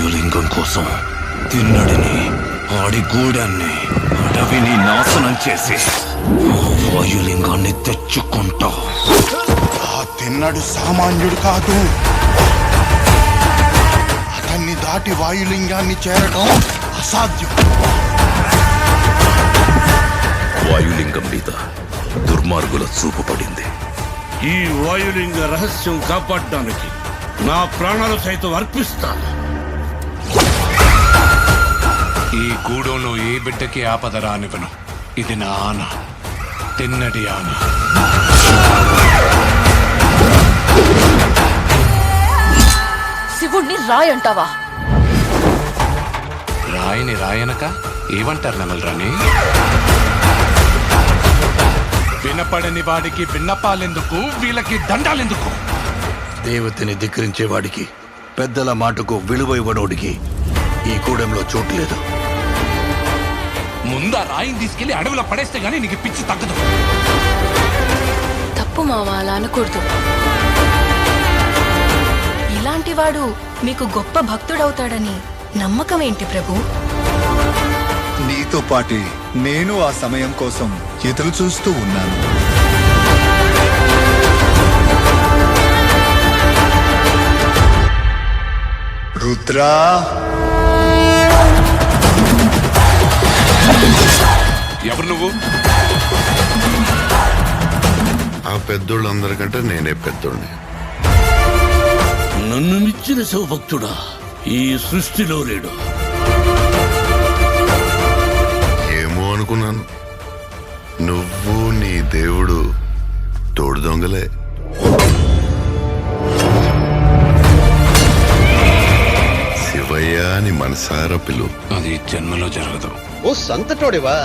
వాయులింగం కోసం తిన్నడిని, ఆడి గూడాన్ని, అడవిని నాశనం చేసి వాయులింగాన్ని తెచ్చుకుంటా. ఆ తిన్నడు సామాన్యుడు కాదు. అతన్ని దాటి వాయులింగాన్ని చేరడం అసాధ్యం. వాయులింగం మీద దుర్మార్గుల చూపు పడింది. ఈ వాయులింగ రహస్యం కాపాడడానికి నా ప్రాణాలు సైతం అర్పిస్తాను. ఈ గూడెంలో ఏ బిడ్డకి ఆపద రానివ్వను. ఇది నా ఆన, తిన్నడి ఆన. శివుణ్ణి రాయంటావా? రాయిని రాయనక ఏమంటారు నమలరాని? వినపడని వాడికి విన్నపాలెందుకు, వీళ్ళకి దండాలెందుకు? దేవతని ధిక్కరించేవాడికి, పెద్దల మాటకు విలువ ఇవ్వనోడికి ఈ కూడెంలో చోటు లేదు. ముందా రాయిని తీసుకెళ్లి అడవిలో పడేస్తే గానీ నీకు పిచ్చి తగ్గదు. తప్పు మావా, అలా అనకూడదు. ఇలాంటి వాడు మీకు గొప్ప భక్తుడవుతాడని నమ్మకం ఏంటి ప్రభు? నీతో పాటే నేను ఆ సమయం కోసం ఎదురు చూస్తూ ఉన్నాను. రుద్రా, ఎవరు నువ్వు? ఆ పెద్దోళ్ళందరికంటే నేనే పెద్దోళ్ళని. నన్ను మించిన శివభక్తుడా ఈ సృష్టిలో లేడు. ఏమో అనుకున్నాను, నువ్వు నీ దేవుడు తోడు దొంగలే. శివయ్య అని మనసారా పిలు. అది జన్మలో జరగదు. ఓ సంతటోడివా?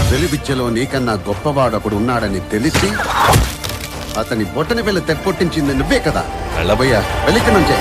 వెలివిద్యలో నీకన్నా గొప్పవాడొకడు ఉన్నాడని తెలిసి అతని బొట్టని వెళ్ళి తెప్పొట్టించింది నువ్వే కదా. వెళ్ళబోయా, వెళ్ళిక నుంచే.